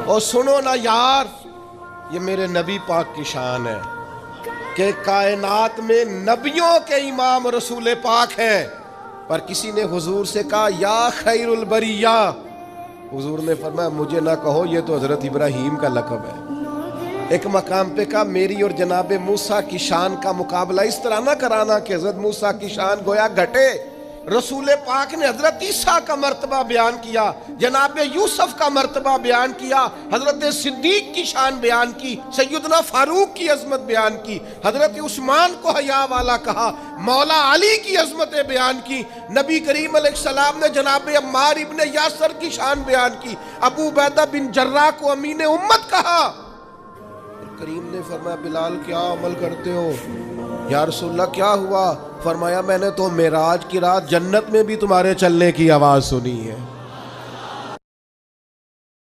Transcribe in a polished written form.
और सुनो ना यार, ये मेरे नबी पाक की शान है कि कायनात में नबियों के इमाम रसूल पाक हैं। पर किसी ने हुजूर से कहा या खैरुल बरिया, हुजूर ने फरमाया मुझे ना कहो, ये तो हजरत इब्राहीम का लक़ब है। एक मकाम पे कहा मेरी और जनाब मूसा की शान का मुकाबला इस तरह ना कराना कि हजरत मूसा की शान गोया घटे। रसूल पाक ने हजरत ईसा का मर्तबा बयान किया, जनाब यूसुफ का मर्तबा बयान किया, हजरत सिद्दीक की शान बयान की, सैयदना फारूक की अजमत बयान की, हजरत उस्मान को हया वाला कहा, मौला अली की अजमतें बयान की। नबी करीम अलैहिस्सलाम ने जनाब अम्मार इब्ने यासर की शान बयान की, अबू उबैदा बिन जर्राह को अमीन उम्मत कहा। करीम ने फरमाया बिलाल क्या अमल करते हो? या रसूलल्लाह क्या हुआ? फरमाया मैंने तो मेराज की रात जन्नत में भी तुम्हारे चलने की आवाज़ सुनी है।